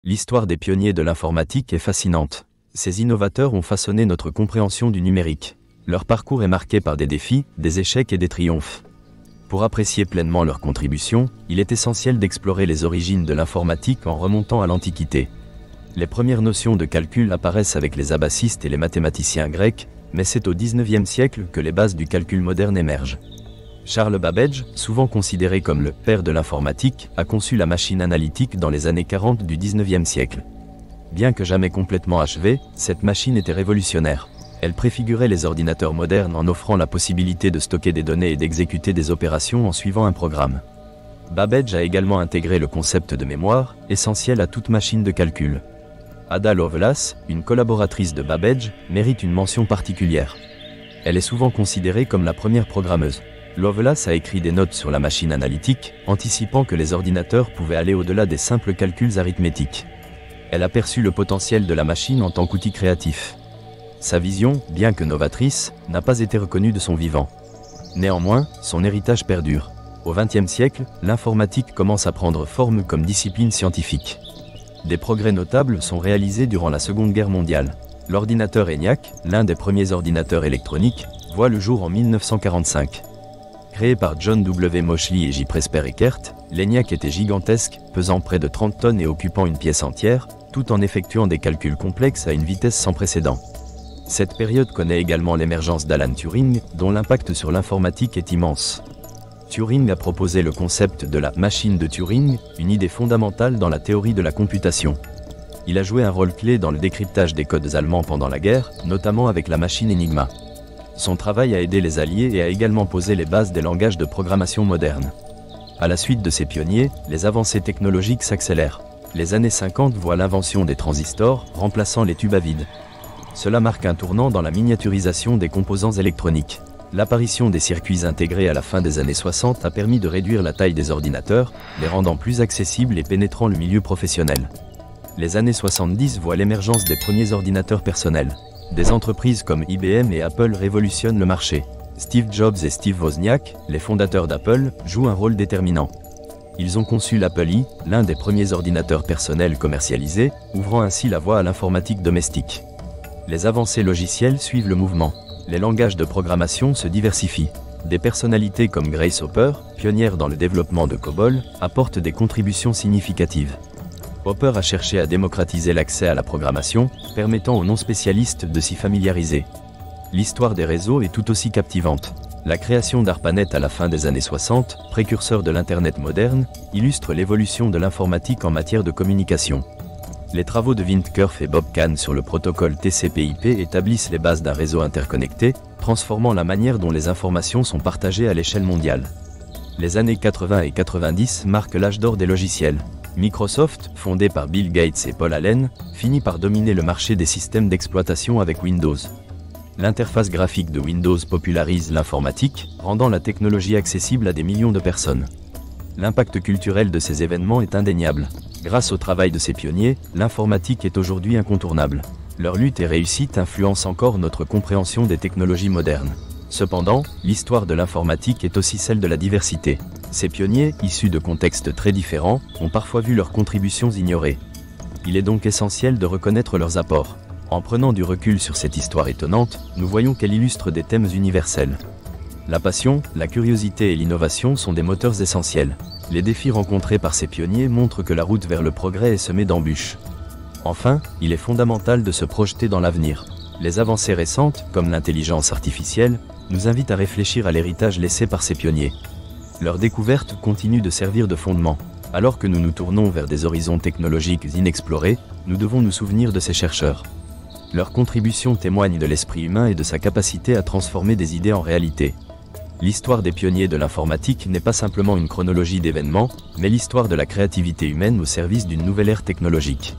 L'histoire des pionniers de l'informatique est fascinante. Ces innovateurs ont façonné notre compréhension du numérique. Leur parcours est marqué par des défis, des échecs et des triomphes. Pour apprécier pleinement leurs contributions, il est essentiel d'explorer les origines de l'informatique en remontant à l'Antiquité. Les premières notions de calcul apparaissent avec les abbacistes et les mathématiciens grecs, mais c'est au XIXe siècle que les bases du calcul moderne émergent. Charles Babbage, souvent considéré comme le « père de l'informatique », a conçu la machine analytique dans les années 40 du XIXe siècle. Bien que jamais complètement achevée, cette machine était révolutionnaire. Elle préfigurait les ordinateurs modernes en offrant la possibilité de stocker des données et d'exécuter des opérations en suivant un programme. Babbage a également intégré le concept de mémoire, essentiel à toute machine de calcul. Ada Lovelace, une collaboratrice de Babbage, mérite une mention particulière. Elle est souvent considérée comme la première programmeuse. Lovelace a écrit des notes sur la machine analytique, anticipant que les ordinateurs pouvaient aller au-delà des simples calculs arithmétiques. Elle a perçu le potentiel de la machine en tant qu'outil créatif. Sa vision, bien que novatrice, n'a pas été reconnue de son vivant. Néanmoins, son héritage perdure. Au XXe siècle, l'informatique commence à prendre forme comme discipline scientifique. Des progrès notables sont réalisés durant la Seconde Guerre mondiale. L'ordinateur ENIAC, l'un des premiers ordinateurs électroniques, voit le jour en 1945. Créé par John W. Moshley et J. Presper Eckert, l'ENIAC était gigantesque, pesant près de 30 tonnes et occupant une pièce entière, tout en effectuant des calculs complexes à une vitesse sans précédent. Cette période connaît également l'émergence d'Alan Turing, dont l'impact sur l'informatique est immense. Turing a proposé le concept de la « machine de Turing », une idée fondamentale dans la théorie de la computation. Il a joué un rôle clé dans le décryptage des codes allemands pendant la guerre, notamment avec la machine Enigma. Son travail a aidé les Alliés et a également posé les bases des langages de programmation modernes. À la suite de ces pionniers, les avancées technologiques s'accélèrent. Les années 50 voient l'invention des transistors, remplaçant les tubes à vide. Cela marque un tournant dans la miniaturisation des composants électroniques. L'apparition des circuits intégrés à la fin des années 60 a permis de réduire la taille des ordinateurs, les rendant plus accessibles et pénétrant le milieu professionnel. Les années 70 voient l'émergence des premiers ordinateurs personnels. Des entreprises comme IBM et Apple révolutionnent le marché. Steve Jobs et Steve Wozniak, les fondateurs d'Apple, jouent un rôle déterminant. Ils ont conçu l'Apple I, l'un des premiers ordinateurs personnels commercialisés, ouvrant ainsi la voie à l'informatique domestique. Les avancées logicielles suivent le mouvement. Les langages de programmation se diversifient. Des personnalités comme Grace Hopper, pionnière dans le développement de COBOL, apportent des contributions significatives. Hopper a cherché à démocratiser l'accès à la programmation, permettant aux non-spécialistes de s'y familiariser. L'histoire des réseaux est tout aussi captivante. La création d'ARPANET à la fin des années 60, précurseur de l'Internet moderne, illustre l'évolution de l'informatique en matière de communication. Les travaux de Vint Cerf et Bob Kahn sur le protocole TCP/IP établissent les bases d'un réseau interconnecté, transformant la manière dont les informations sont partagées à l'échelle mondiale. Les années 80 et 90 marquent l'âge d'or des logiciels. Microsoft, fondé par Bill Gates et Paul Allen, finit par dominer le marché des systèmes d'exploitation avec Windows. L'interface graphique de Windows popularise l'informatique, rendant la technologie accessible à des millions de personnes. L'impact culturel de ces événements est indéniable. Grâce au travail de ces pionniers, l'informatique est aujourd'hui incontournable. Leur lutte et réussite influencent encore notre compréhension des technologies modernes. Cependant, l'histoire de l'informatique est aussi celle de la diversité. Ces pionniers, issus de contextes très différents, ont parfois vu leurs contributions ignorées. Il est donc essentiel de reconnaître leurs apports. En prenant du recul sur cette histoire étonnante, nous voyons qu'elle illustre des thèmes universels. La passion, la curiosité et l'innovation sont des moteurs essentiels. Les défis rencontrés par ces pionniers montrent que la route vers le progrès est semée d'embûches. Enfin, il est fondamental de se projeter dans l'avenir. Les avancées récentes, comme l'intelligence artificielle, nous invitent à réfléchir à l'héritage laissé par ces pionniers. Leurs découvertes continuent de servir de fondement. Alors que nous nous tournons vers des horizons technologiques inexplorés, nous devons nous souvenir de ces chercheurs. Leurs contributions témoignent de l'esprit humain et de sa capacité à transformer des idées en réalité. L'histoire des pionniers de l'informatique n'est pas simplement une chronologie d'événements, mais l'histoire de la créativité humaine au service d'une nouvelle ère technologique.